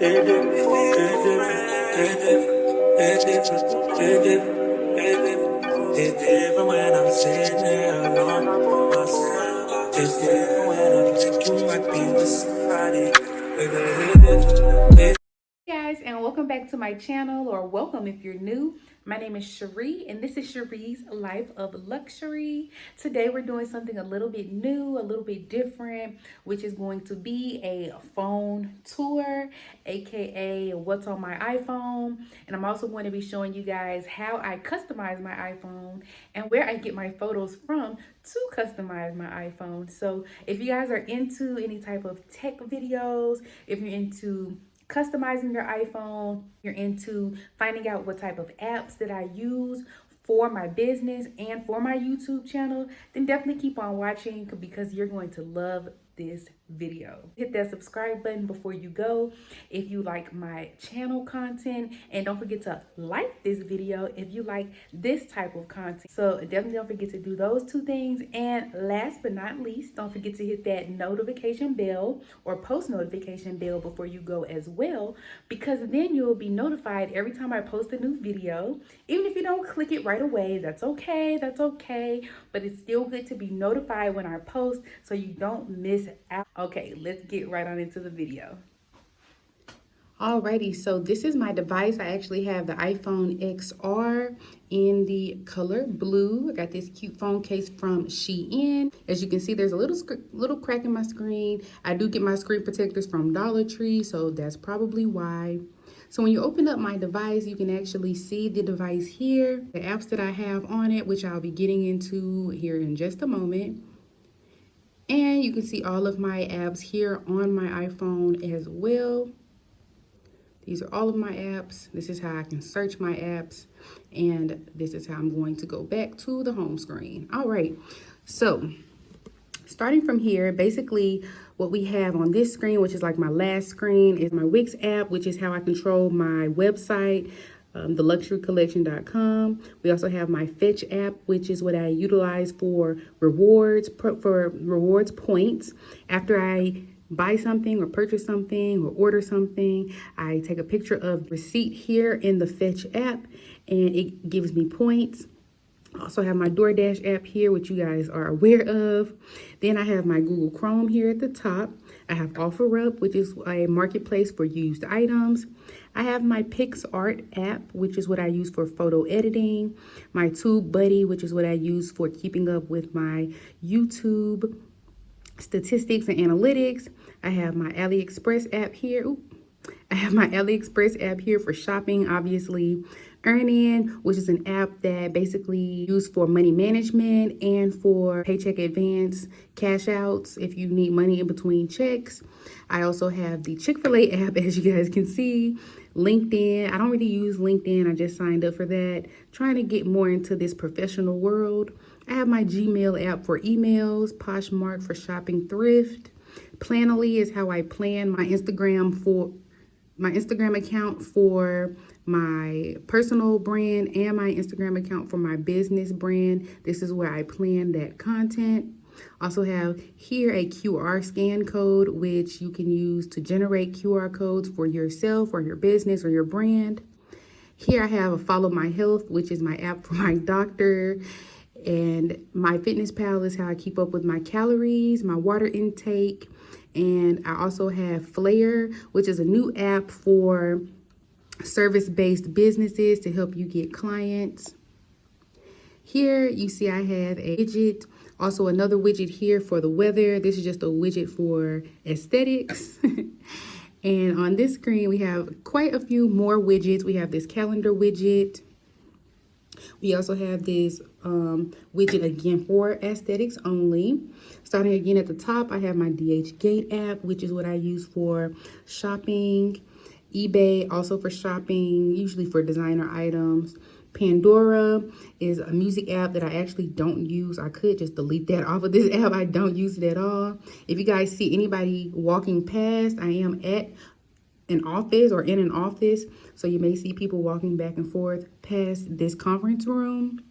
It's different when I'm sitting there alone by myself. It's different when I'm thinking might be with somebody. Guys, and welcome back to my channel, or welcome if you're new. My name is Cherie and this is Cherie's Life of Luxury. Today we're doing something a little bit new, a little bit different, which is going to be a phone tour, aka what's on my iPhone. And I'm also going to be showing you guys how I customize my iPhone and where I get my photos from to customize my iPhone. So if you guys are into any type of tech videos, if you're into customizing your iPhone, you're into finding out what type of apps that I use for my business and for my YouTube channel, then definitely keep on watching because you're going to love this video. Hit that subscribe button before you go if you like my channel content, and don't forget to like this video if you like this type of content. So definitely don't forget to do those two things, and last but not least, don't forget to hit that notification bell or post notification bell before you go as well, because then you'll be notified every time I post a new video. Even if you don't click it right away, that's okay, but it's still good to be notified when I post so you don't miss out. Okay, let's get right on into the video. Alrighty, so this is my device. I actually have the iPhone XR in the color blue. I got this cute phone case from Shein. As you can see, there's a little crack in my screen. I do get my screen protectors from Dollar Tree, so that's probably why. So when you open up my device, you can actually see the device here, the apps that I have on it, which I'll be getting into here in just a moment. And you can see all of my apps here on my iPhone as well. These are all of my apps. This is how I can search my apps. And this is how I'm going to go back to the home screen. All right, so starting from here, basically what we have on this screen, which is like my last screen, is my Wix app, which is how I control my website, theluxurycollection.com. We also have my Fetch app, which is what I utilize for rewards points. After I buy something or purchase something or order something, I take a picture of receipt here in the Fetch app and it gives me points. I also have my DoorDash app here, which you guys are aware of. Then I have my Google Chrome here at the top. I have OfferUp, which is a marketplace for used items. I have my PixArt app, which is what I use for photo editing. My TubeBuddy, which is what I use for keeping up with my YouTube statistics and analytics. I have my AliExpress app here. I have my AliExpress app here for shopping, obviously. Earnin, which is an app that basically used for money management and for paycheck advance cash outs if you need money in between checks. I also have the Chick-fil-A app, as you guys can see. LinkedIn, I don't really use LinkedIn. I just signed up for that. Trying to get more into this professional world. I have my Gmail app for emails, Poshmark for shopping thrift. Planoly is how I plan my Instagram account for my personal brand and my Instagram account for my business brand. This is where I plan that content. Also have here a QR scan code, which you can use to generate QR codes for yourself or your business or your brand. Here I have a Follow My Health, which is my app for my doctor. And My Fitness Pal is how I keep up with my calories, my water intake. And I also have Flare, which is a new app for service-based businesses to help you get clients. Here you see I have a widget, also another widget here for the weather. This is just a widget for aesthetics. And on this screen, we have quite a few more widgets. We have this calendar widget. We also have this widget again for aesthetics only. Starting again at the top, I have my DH Gate app, which is what I use for shopping. eBay, also for shopping, usually for designer items. Pandora is a music app that I actually don't use. I could just delete that off of this app. I don't use it at all. If you guys see anybody walking past, I am at an office or in an office, so you may see people walking back and forth past this conference room.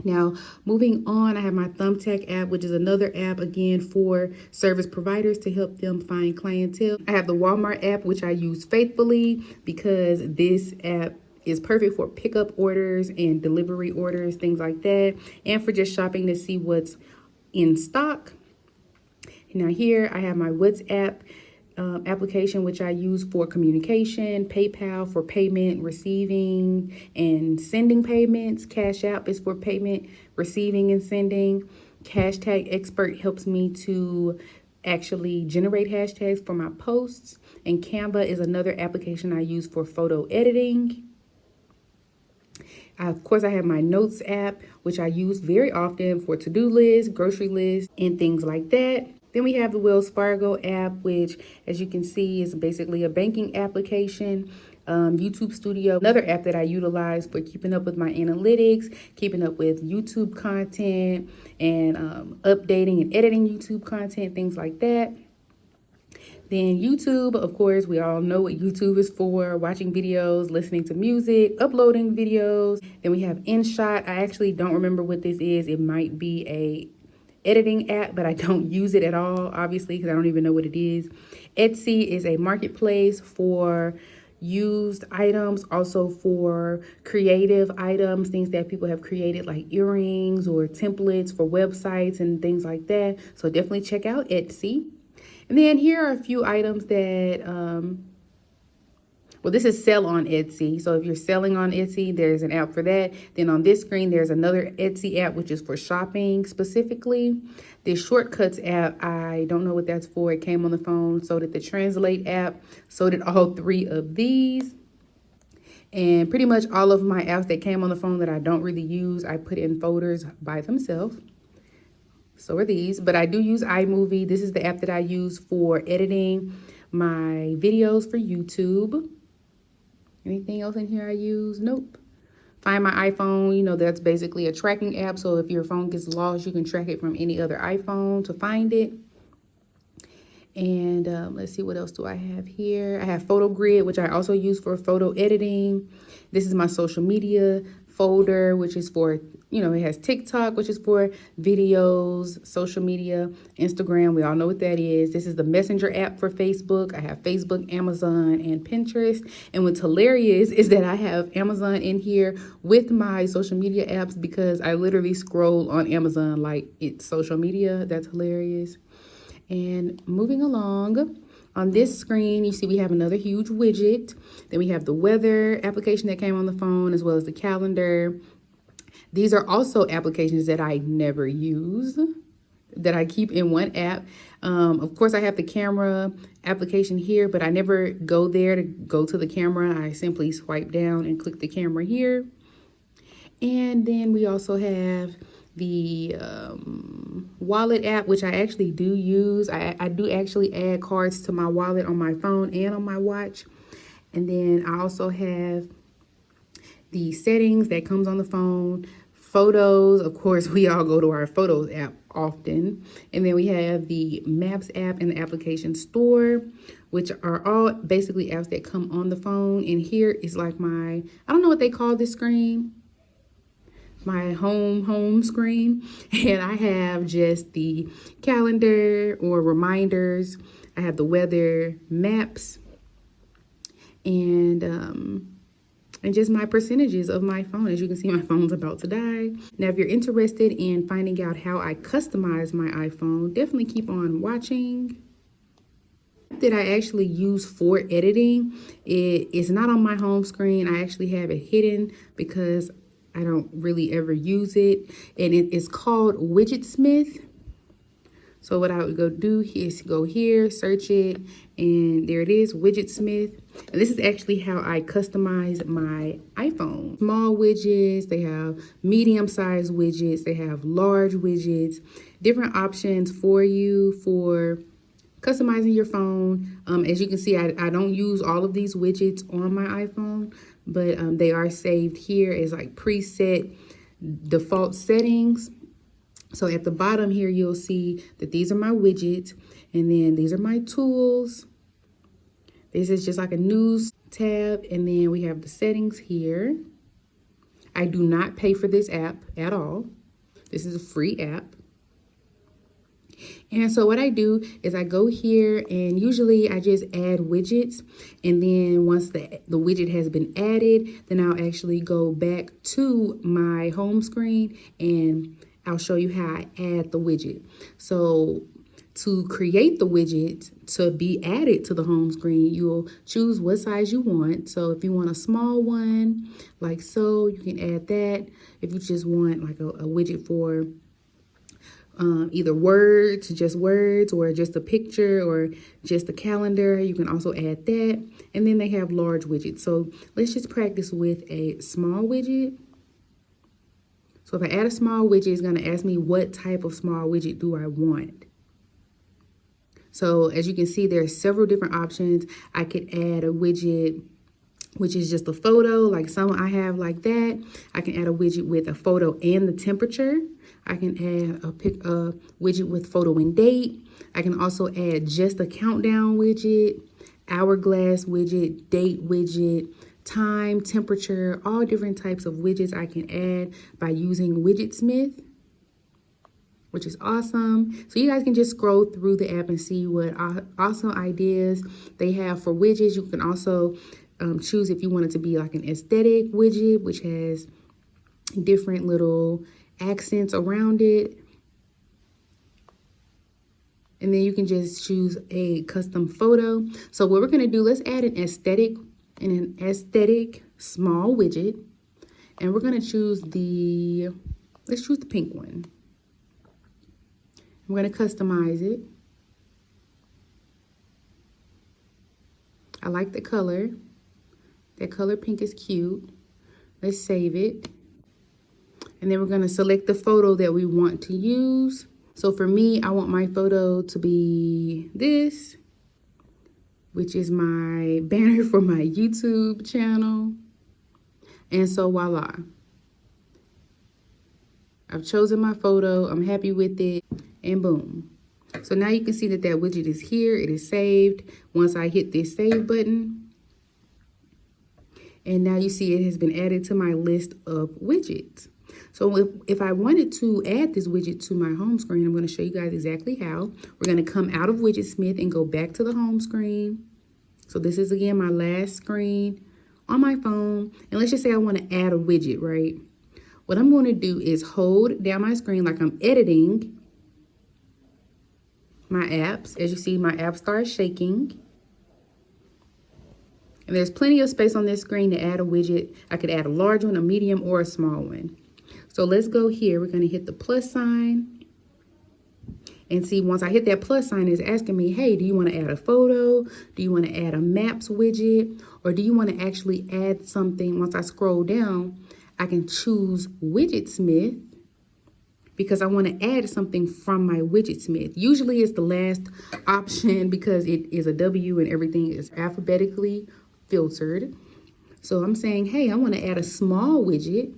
Now, moving on, I have my Thumbtack app, which is another app again for service providers to help them find clientele. I have the Walmart app, which I use faithfully because this app is perfect for pickup orders and delivery orders, things like that, and for just shopping to see what's in stock. Now here I have my WhatsApp application, which I use for communication, PayPal for payment, receiving and sending payments. Cash App is for payment, receiving and sending. Hashtag Expert helps me to actually generate hashtags for my posts. And Canva is another application I use for photo editing. Of course, I have my Notes app, which I use very often for to-do lists, grocery lists, and things like that. Then we have the Wells Fargo app, which, as you can see, is basically a banking application. YouTube Studio, another app that I utilize for keeping up with my analytics, keeping up with YouTube content, and updating and editing YouTube content, things like that. Then YouTube, of course, we all know what YouTube is for: watching videos, listening to music, uploading videos. Then we have InShot. I actually don't remember what this is. It might be a editing app, but I don't use it at all, obviously, because I don't even know what it is. Etsy is a marketplace for used items, also for creative items, things that people have created like earrings or templates for websites and things like that. So definitely check out Etsy. And then here are a few items that, well, this is sell on Etsy. So if you're selling on Etsy, there's an app for that. Then on this screen, there's another Etsy app, which is for shopping specifically. The Shortcuts app, I don't know what that's for. It came on the phone. So did the Translate app. So did all three of these. And pretty much all of my apps that came on the phone that I don't really use, I put in folders by themselves. So are these, but I do use iMovie. This is the app that I use for editing my videos for YouTube. Anything else in here I use? Nope. Find My iPhone, you know, that's basically a tracking app. So if your phone gets lost, you can track it from any other iPhone to find it. And let's see, what else do I have here? I have PhotoGrid, which I also use for photo editing. This is my social media folder, which is for, you know, it has TikTok, which is for videos, social media, Instagram. We all know what that is. This is the Messenger app for Facebook. I have Facebook, Amazon, and Pinterest. And what's hilarious is that I have Amazon in here with my social media apps because I literally scroll on Amazon like it's social media. That's hilarious. And moving along, on this screen, you see we have another huge widget. Then we have the weather application that came on the phone, as well as the calendar. These are also applications that I never use, that I keep in one app. Of course, I have the camera application here, but I never go there to go to the camera. I simply swipe down and click the camera here. And then we also have the wallet app, which I actually do use. I do actually add cards to my wallet on my phone and on my watch. And then I also have the settings that comes on the phone. Photos, of course, we all go to our Photos app often. And then we have the Maps app and the application store, which are all basically apps that come on the phone. And here is like my, I don't know what they call this screen, my home screen. And I have just the calendar or reminders. I have the weather, maps, and just my percentages of my phone. As you can see, my phone's about to die. Now, if you're interested in finding out how I customize my iPhone, definitely keep on watching. That I actually use for editing, it is not on my home screen. I actually have it hidden because I don't really ever use it. And it is called Widgetsmith. So what I would go do is go here, search it, and there it is, Widgetsmith. And this is actually how I customize my iPhone. Small widgets, they have medium-sized widgets, they have large widgets, different options for you for customizing your phone. As you can see, I don't use all of these widgets on my iPhone, but they are saved here as like preset default settings. So at the bottom here, you'll see that these are my widgets, and then these are my tools. This is just like a news tab, and then we have the settings here. I do not pay for this app at all. This is a free app. And so what I do is I go here and usually I just add widgets. And then once the widget has been added, then I'll actually go back to my home screen and I'll show you how I add the widget. So to create the widget to be added to the home screen, you'll choose what size you want. So if you want a small one, like so, you can add that. If you just want like a widget for either words, just words, or just a picture, or just a calendar, you can also add that. And then they have large widgets. So let's just practice with a small widget. So if I add a small widget, it's going to ask me what type of small widget do I want. So as you can see, there are several different options. I could add a widget which is just a photo, like some I have like that. I can add a widget with a photo and the temperature. I can add a widget with photo and date. I can also add just a countdown widget, hourglass widget, date widget, time, temperature, all different types of widgets I can add by using Widgetsmith, which is awesome. So you guys can just scroll through the app and see what awesome ideas they have for widgets. You can also choose if you want it to be like an aesthetic widget, which has different little accents around it. And then you can just choose a custom photo. So what we're gonna do, let's add an aesthetic small widget. And we're gonna choose let's choose the pink one. I'm gonna customize it. I like the color. That color pink is cute. Let's save it. And then we're gonna select the photo that we want to use. So for me, I want my photo to be this, which is my banner for my YouTube channel. And so voila. I've chosen my photo, I'm happy with it, and boom. So now you can see that widget is here, it is saved. Once I hit this save button, and now you see it has been added to my list of widgets. So if I wanted to add this widget to my home screen, I'm going to show you guys exactly how. We're going to come out of Widgetsmith and go back to the home screen. So this is again my last screen on my phone. And let's just say I want to add a widget, right? What I'm going to do is hold down my screen like I'm editing my apps. As you see, my app starts shaking. And there's plenty of space on this screen to add a widget. I could add a large one, a medium, or a small one. So let's go here. We're going to hit the plus sign. And see, once I hit that plus sign, it's asking me, hey, do you want to add a photo? Do you want to add a maps widget? Or do you want to actually add something? Once I scroll down, I can choose Widgetsmith because I want to add something from my Widgetsmith. Usually it's the last option because it is a W and everything is alphabetically filtered. So I'm saying, hey, I want to add a small widget.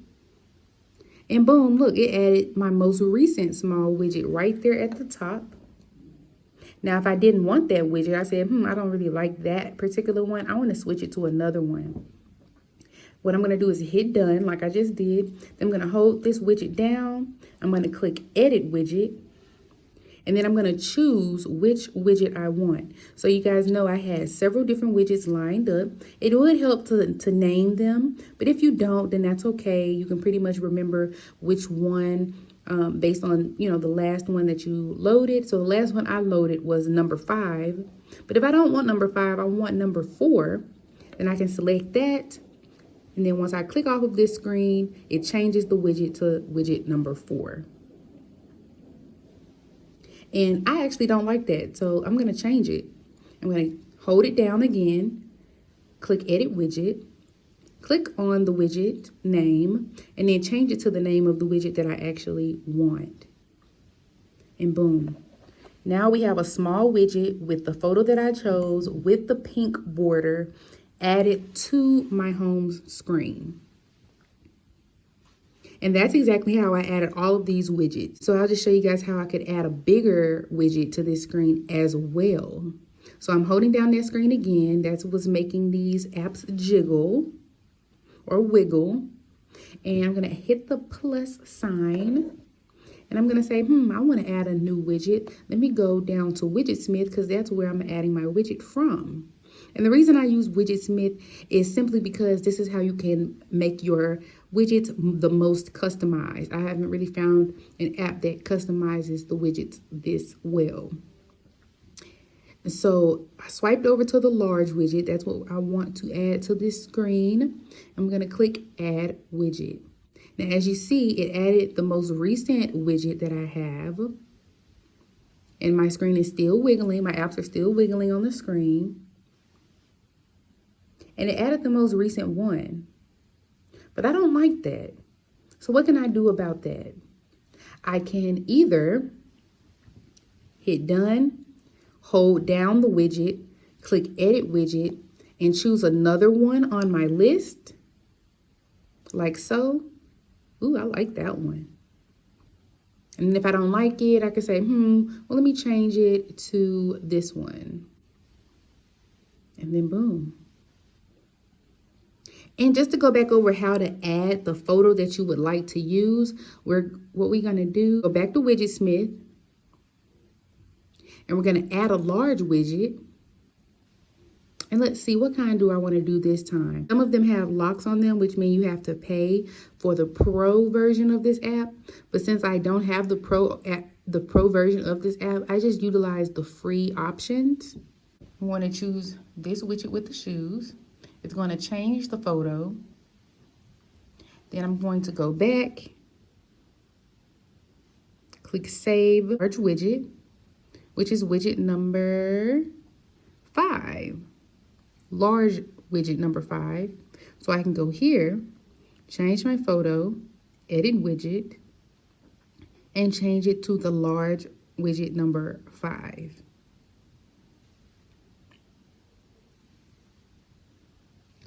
And boom, look, it added my most recent small widget right there at the top. Now, if I didn't want that widget, I said, I don't really like that particular one. I want to switch it to another one. What I'm going to do is hit done like I just did. I'm going to hold this widget down. I'm going to click edit widget. And then I'm going to choose which widget I want. So you guys know I had several different widgets lined up. It would help to name them. But if you don't, then that's okay. You can pretty much remember which one based on, the last one that you loaded. So the last one I loaded was number 5. But if I don't want number 5, I want number 4. Then I can select that. And then once I click off of this screen, it changes the widget to widget number 4. And I actually don't like that, so I'm going to change it. I'm going to hold it down again, click Edit Widget, click on the widget name, and then change it to the name of the widget that I actually want. And boom. Now we have a small widget with the photo that I chose with the pink border added to my home screen. And that's exactly how I added all of these widgets. So I'll just show you guys how I could add a bigger widget to this screen as well. So I'm holding down that screen again. That's what's making these apps jiggle or wiggle. And I'm gonna hit the plus sign. And I'm gonna say, I wanna add a new widget. Let me go down to Widgetsmith because that's where I'm adding my widget from. And the reason I use Widgetsmith is simply because this is how you can make your widgets the most customized. I haven't really found an app that customizes the widgets this well. And so I swiped over to the large widget. That's what I want to add to this screen. I'm gonna click add widget. Now, as you see, it added the most recent widget that I have. And my screen is still wiggling. My apps are still wiggling on the screen. And it added the most recent one. But I don't like that. So what can I do about that? I can either hit done, hold down the widget, click edit widget, and choose another one on my list, like so. Ooh, I like that one. And then if I don't like it, I can say, well, let me change it to this one. And then boom. And just to go back over how to add the photo that you would like to use, what we're gonna do, go back to Widgetsmith, and we're gonna add a large widget. And let's see, what kind do I want to do this time? Some of them have locks on them, which means you have to pay for the pro version of this app. But since I don't have the pro version of this app, I just utilize the free options. I want to choose this widget with the shoes. It's going to change the photo. Then I'm going to go back, click save large widget, which is widget number 5. Large widget number 5. So I can go here, change my photo, edit widget, and change it to the large widget number 5.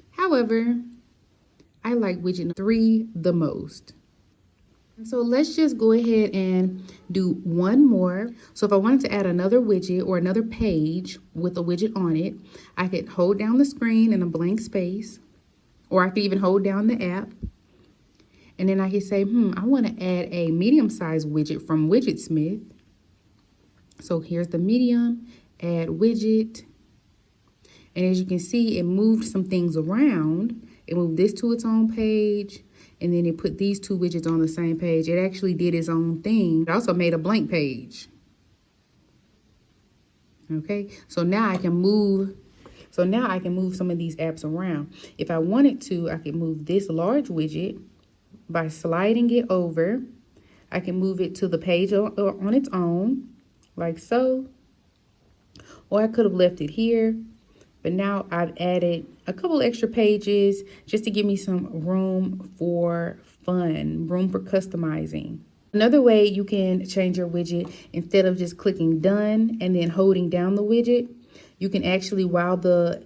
However, I like widget number 3 the most. So let's just go ahead and do one more. So if I wanted to add another widget or another page with a widget on it, I could hold down the screen in a blank space, or I could even hold down the app. And then I could say, I want to add a medium-sized widget from Widgetsmith. So here's the medium, add widget. And as you can see, it moved some things around. It moved this to its own page. And then it put these 2 widgets on the same page. It actually did its own thing. It also made a blank page. Okay, so now I can move. So now I can move some of these apps around. If I wanted to, I could move this large widget by sliding it over. I can move it to the page on its own, like so. Or I could have left it here. But now I've added a couple extra pages just to give me some room for fun, room for customizing. Another way you can change your widget, instead of just clicking done and then holding down the widget, you can actually, while the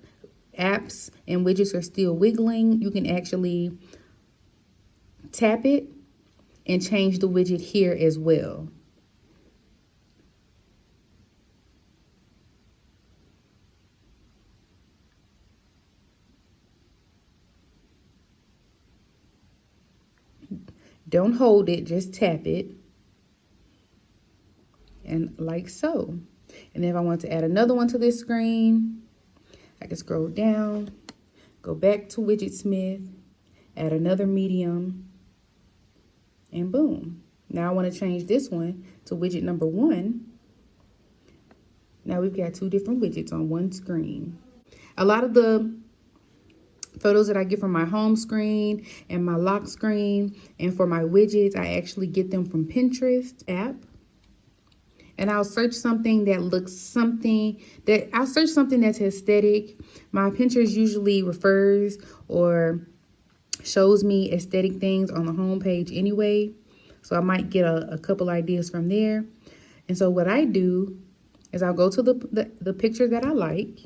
apps and widgets are still wiggling, you can actually tap it and change the widget here as well. Don't hold it, just tap it. And like so. And if I want to add another one to this screen, I can scroll down, go back to Widgetsmith, add another medium, and boom. Now I want to change this one to widget number 1. Now we've got 2 different widgets on one screen. A lot of the photos that I get from my home screen and my lock screen and for my widgets, I actually get them from Pinterest app. And I'll search something that looks I'll search something that's aesthetic. My Pinterest usually refers or shows me aesthetic things on the home page anyway. So I might get a couple ideas from there. And so what I do is I'll go to the picture that I like.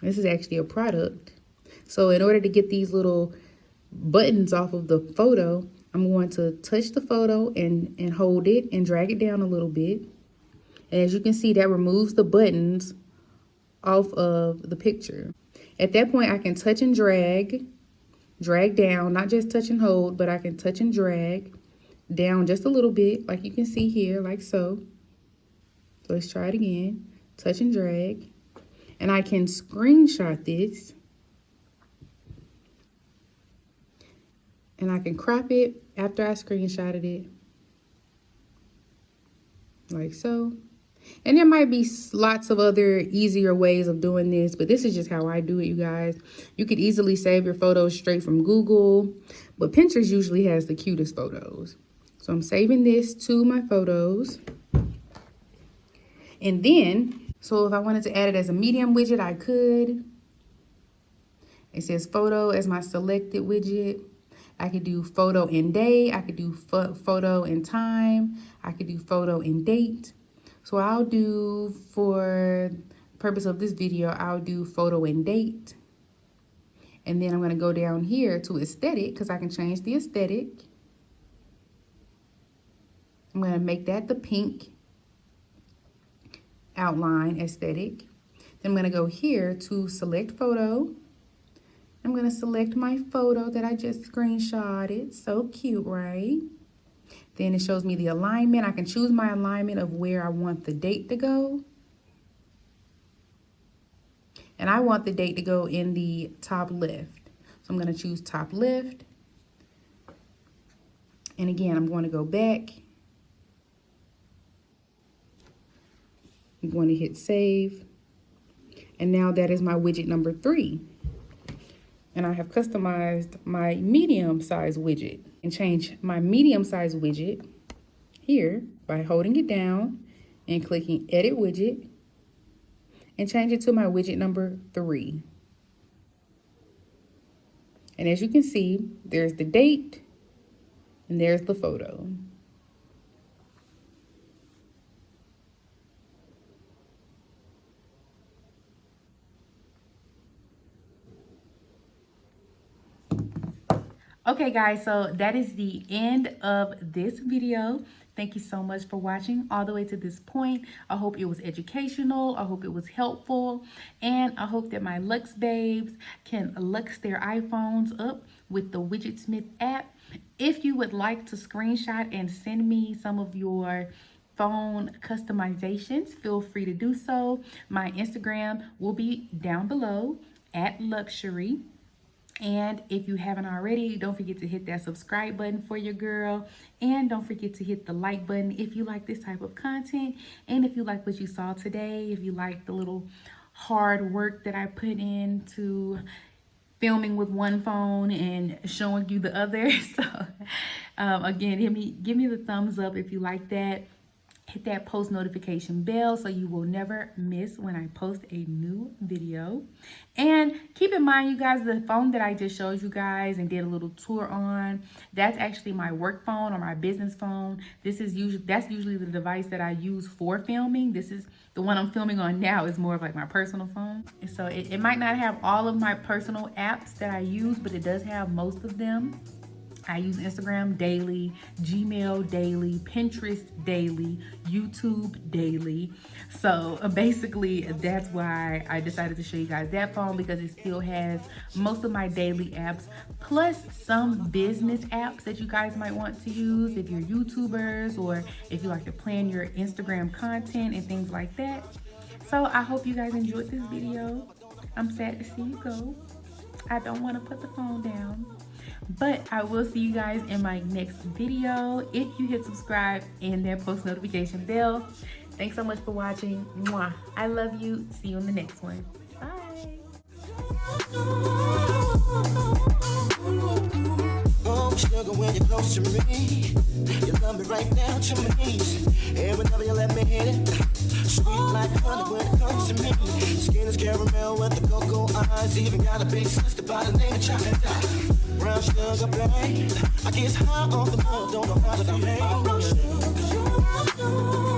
This is actually a product. So in order to get these little buttons off of the photo, I'm going to touch the photo and hold it and drag it down a little bit. And as you can see, that removes the buttons off of the picture. At that point, I can touch and drag drag down, not just touch and hold, but I can touch and drag down just a little bit, like you can see here, like so. So let's try it again. Touch and drag. And I can screenshot this. And I can crop it after I screenshotted it. Like so. And there might be lots of other easier ways of doing this, but this is just how I do it, you guys. You could easily save your photos straight from Google, but Pinterest usually has the cutest photos. So I'm saving this to my photos. And then, so if I wanted to add it as a medium widget, I could. It says photo as my selected widget. I could do photo and day. I could do photo and time. I could do photo and date. So I'll do, for the purpose of this video, I'll do photo and date. And then I'm going to go down here to aesthetic because I can change the aesthetic. I'm going to make that the pink outline aesthetic. Then I'm going to go here to select photo. I'm going to select my photo that I just screenshotted. So cute, right? Then it shows me the alignment. I can choose my alignment of where I want the date to go. And I want the date to go in the top left. So I'm going to choose top left. And again, I'm going to go back. I'm going to hit save. And now that is my widget number 3. And I have customized my medium size widget and change my medium size widget here by holding it down and clicking edit widget and change it to my widget number 3. And as you can see, there's the date and there's the photo. Okay guys, so that is the end of this video. Thank you so much for watching all the way to this point. I hope it was educational. I hope it was helpful. And I hope that my Luxx babes can Luxx their iPhones up with the Widgetsmith app. If you would like to screenshot and send me some of your phone customizations, feel free to do so. My Instagram will be down below at Luxury. And if you haven't already, don't forget to hit that subscribe button for your girl. And don't forget to hit the like button if you like this type of content. And if you like what you saw today, if you like the little hard work that I put into filming with one phone and showing you the other. So again, give me the thumbs up if you like that. Hit that post notification bell so you will never miss when I post a new video. And keep in mind, you guys, the phone that I just showed you guys and did a little tour on, that's actually my work phone or my business phone. That's usually the device that I use for filming. This is the one I'm filming on now, is more of like my personal phone. And so it might not have all of my personal apps that I use, but it does have most of them. I use Instagram daily, Gmail daily, Pinterest daily, YouTube daily. So basically that's why I decided to show you guys that phone, because it still has most of my daily apps, plus some business apps that you guys might want to use if you're YouTubers or if you like to plan your Instagram content and things like that. So I hope you guys enjoyed this video. I'm sad to see you go. I don't want to put the phone down. But I will see you guys in my next video if you hit subscribe and that post notification bell. Thanks so much for watching. Mwah. I love you. See you in the next one. Bye. Oh, sugar, when you're close to me, you love me right down to my knees. And whenever you let me hit it, sweet like honey when it comes to me. Skin is caramel with the cocoa eyes. Even got a big sister by the name of Chocolate. Brown sugar, babe. I get high off the love, don't know how to behave.